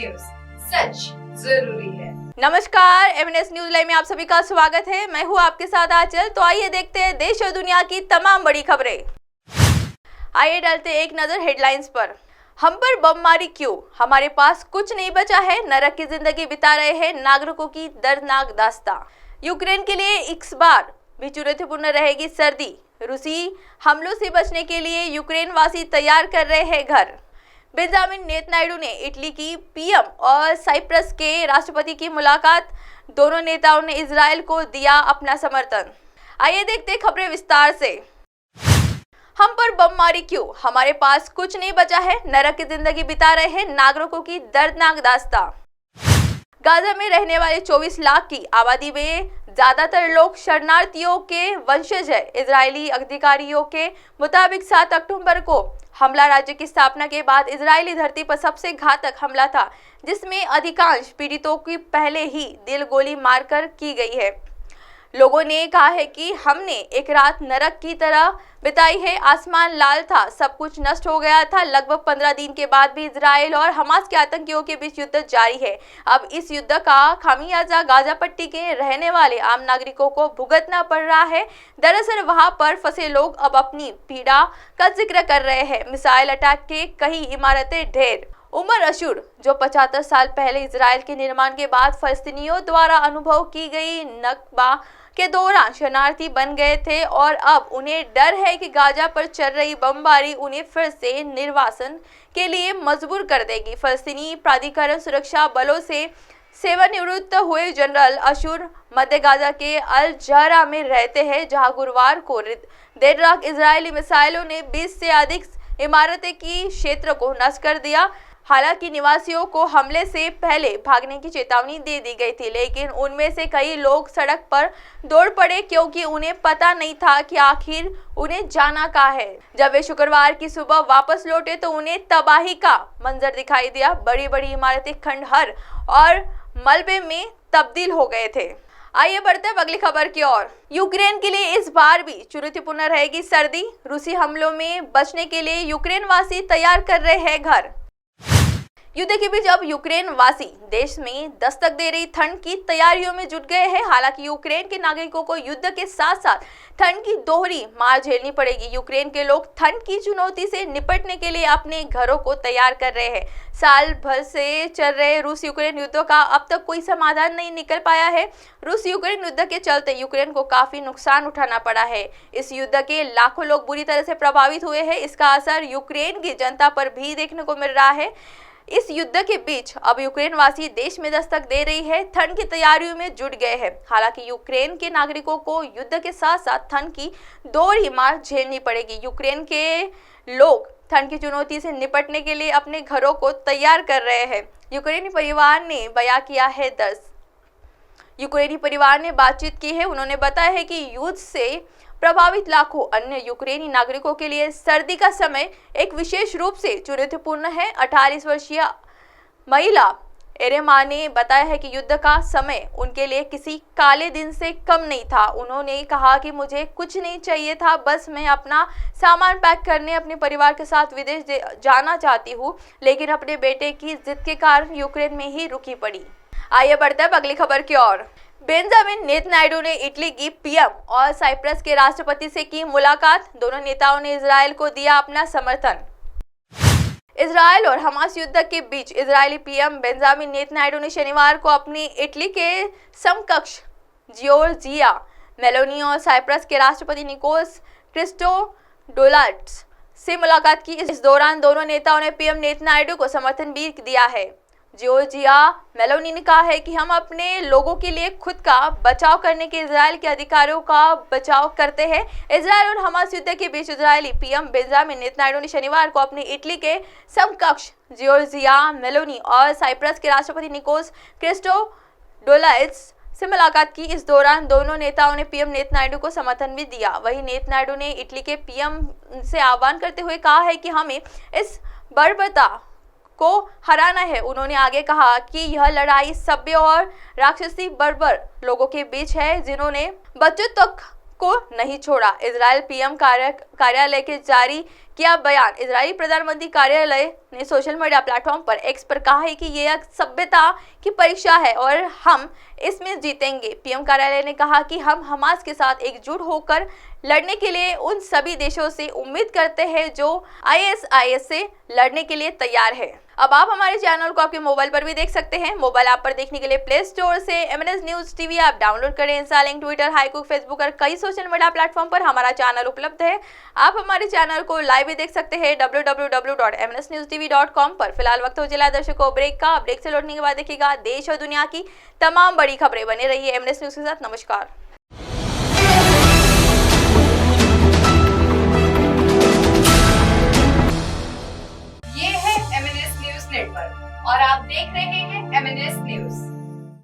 News, सच जरूरी है। नमस्कार, एमएनएस न्यूज लाइव में आप सभी का स्वागत है। मैं हूं आपके साथ आंचल। तो आइए देखते हैं देश और दुनिया की तमाम बड़ी खबरें। आइए डालते एक नजर हेडलाइंस पर। हम पर बमबारी क्यों? हमारे पास कुछ नहीं बचा है, नरक की जिंदगी बिता रहे हैं नागरिकों की दर्दनाक दास्तां। यूक्रेन के लिए इस बार भी चुनौतीपूर्ण रहेगी सर्दी। रूसी हमलों से बचने के लिए यूक्रेन वासी तैयार कर रहे हैं घर। बेंजामिन नेतन्याहू ने इटली की पीएम और साइप्रस के राष्ट्रपति की मुलाकात। दोनों नेताओं ने इजराइल को दिया अपना समर्थन। आइए देखते खबरें विस्तार से। हम पर बमबारी क्यों? हमारे पास कुछ नहीं बचा है, नरक की जिंदगी बिता रहे हैं नागरिकों की दर्दनाक दास्तां। गाजा में रहने वाले 24 लाख की आबादी में ज्यादातर लोग शरणार्थियों के वंशज है। इजरायली अधिकारियों के मुताबिक 7 अक्टूबर को हमला राज्य की स्थापना के बाद इजरायली धरती पर सबसे घातक हमला था, जिसमें अधिकांश पीड़ितों की पहले ही दिल गोली मारकर की गई है। लोगों ने कहा है कि हमने एक रात नरक की तरह बिताई है। आसमान लाल था, सब कुछ नष्ट हो गया था। लगभग 15 दिन के बाद भी इजराइल और हमास के आतंकियों के बीच युद्ध जारी है। अब इस युद्ध का खामियाजा गाजा पट्टी के रहने वाले आम नागरिकों को भुगतना पड़ रहा है। दरअसल वहां पर फंसे लोग अब अपनी पीड़ा का जिक्र कर रहे हैं। मिसाइल अटैक के कई इमारतें ढेर। उमर अशूर, जो 75 साल पहले इजराइल के निर्माण के बाद फलस्तीनियों द्वारा अनुभव की गई नकबा के दौरान शरणार्थी बन गए थे और अब उन्हें डर है कि गाजा पर चल रही बमबारी उन्हें फिर से निर्वासन के लिए मजबूर कर देगी। फलस्तीनी प्राधिकरण सुरक्षा बलों से सेवानिवृत्त हुए जनरल अशूर मध्य गाजा के अल जहरा में रहते हैं, जहां गुरुवार को देर रात इजरायली मिसाइलों ने 20 से अधिक इमारतें की क्षेत्र को नष्ट कर दिया। हालांकि निवासियों को हमले से पहले भागने की चेतावनी दे दी गई थी, लेकिन उनमें से कई लोग सड़क पर दौड़ पड़े क्योंकि उन्हें पता नहीं था कि आखिर उन्हें जाना कहाँ है। जब वे शुक्रवार की सुबह वापस लौटे तो उन्हें तबाही का मंजर दिखाई दिया। बड़ी बड़ी इमारतें खंडहर और मलबे में तब्दील हो गए थे। आइए बढ़ते हैं अगली खबर की ओर। यूक्रेन के लिए इस बार भी चुनौतीपूर्ण रहेगी सर्दी। रूसी हमलों में बचने के लिए यूक्रेन वासी तैयार कर रहे हैं घर। युद्ध के बीच अब यूक्रेन वासी देश में दस्तक दे रही ठंड की तैयारियों में जुट गए हैं। हालांकि यूक्रेन के नागरिकों को युद्ध के साथ साथ ठंड की दोहरी मार झेलनी पड़ेगी। यूक्रेन के लोग ठंड की चुनौती से निपटने के लिए अपने घरों को तैयार कर रहे हैं। साल भर से चल रहे रूस यूक्रेन युद्ध का अब तक कोई समाधान नहीं निकल पाया है। रूस यूक्रेन युद्ध के चलते यूक्रेन को काफी नुकसान उठाना पड़ा है। इस युद्ध के लाखों लोग बुरी तरह से प्रभावित हुए हैं। इसका असर यूक्रेन की जनता पर भी देखने को मिल रहा है। इस युद्ध के बीच अब यूक्रेन वासी देश में दस्तक दे रही है, ठंड की तैयारियों में जुट गए हैं। हालांकि यूक्रेन के नागरिकों को युद्ध के साथ साथ ठंड की दोहरी मार झेलनी पड़ेगी। यूक्रेन के लोग ठंड की चुनौती से निपटने के लिए अपने घरों को तैयार कर रहे हैं। यूक्रेनी परिवार ने बयां किया है दर्द। यूक्रेनी परिवार ने बातचीत की है। उन्होंने बताया है कि युद्ध से प्रभावित लाखों अन्य यूक्रेनी नागरिकों के लिए सर्दी का समय एक विशेष रूप से चुनौतीपूर्ण है। 28 वर्षीय महिला एरेमा ने बताया है कि युद्ध का समय उनके लिए किसी काले दिन से कम नहीं था। उन्होंने कहा कि मुझे कुछ नहीं चाहिए था, बस मैं अपना सामान पैक करने अपने परिवार के साथ विदेश जाना चाहती हूँ, लेकिन अपने बेटे की जिद के कारण यूक्रेन में ही रुकी पड़ी। आइए बढ़ते हैं अगली खबर की ओर। बेंजामिन नेतन्याहू ने इटली की पीएम और साइप्रस के राष्ट्रपति से की मुलाकात। दोनों नेताओं ने इजराइल को दिया अपना समर्थन। इजराइल और हमास युद्ध के बीच इजरायली पीएम बेंजामिन नेतन्याहू ने शनिवार को अपनी इटली के समकक्ष जियोर्जिया मेलोनी और साइप्रस के राष्ट्रपति निकोस क्रिस्टोडोलाड्स से मुलाकात की। इस दौरान दोनों नेताओं ने पीएम नेतन्याहू को समर्थन भी दिया है। जियोर्जिया मेलोनी ने कहा है कि हम अपने लोगों के लिए खुद का बचाव करने के इजराइल के अधिकारों का बचाव करते हैं। इजराइल और हमास युद्ध के बीच इजरायली पीएम बेंजामिन नेतन्याहू ने शनिवार को अपनी इटली के समकक्ष जियोर्जिया मेलोनी और साइप्रस के राष्ट्रपति निकोस क्रिस्टोडोलाड्स से मुलाकात की। इस दौरान दोनों नेताओं ने पीएम नेतन्याहू को समर्थन भी दिया। वहीं नेतन्याहू ने इटली के पीएम से आह्वान करते हुए कहा है कि हमें इस बर्बरता को हराना है। उन्होंने आगे कहा कि यह लड़ाई सभ्य और राक्षसी बर्बर लोगों के बीच है, जिन्होंने बच्चों तक को नहीं छोड़ा। इजरायल पीएम कार्यालय के जारी किया बयान। इजरायली प्रधानमंत्री कार्यालय ने सोशल मीडिया प्लेटफॉर्म पर एक्स पर कहा है कि ये एक सभ्यता की परीक्षा है और हम इसमें जीतेंगे। पीएम कार्यालय ने कहा कि हम हमास के साथ एकजुट होकर लड़ने के लिए उन सभी देशों से उम्मीद करते हैं जो आईएसआईएस से लड़ने के लिए तैयार है। अब आप हमारे चैनल को आपके मोबाइल पर भी देख सकते हैं। मोबाइल ऐप पर देखने के लिए प्ले स्टोर से MNS news TV app download करें। इंस्टा, लिंक, ट्विटर, हाईकुक, फेसबुक और कई सोशल मीडिया प्लेटफॉर्म पर हमारा चैनल उपलब्ध है। आप हमारे चैनल को लाइव भी देख सकते हैं www.mnsnewstv.com पर। फिलहाल वक्त हो चला दर्शकों ब्रेक का। ब्रेक से लौटने के बाद देखिएगा देश और दुनिया की तमाम बड़ी खबरें। बने रहिए MNS न्यूज के साथ। नमस्कार।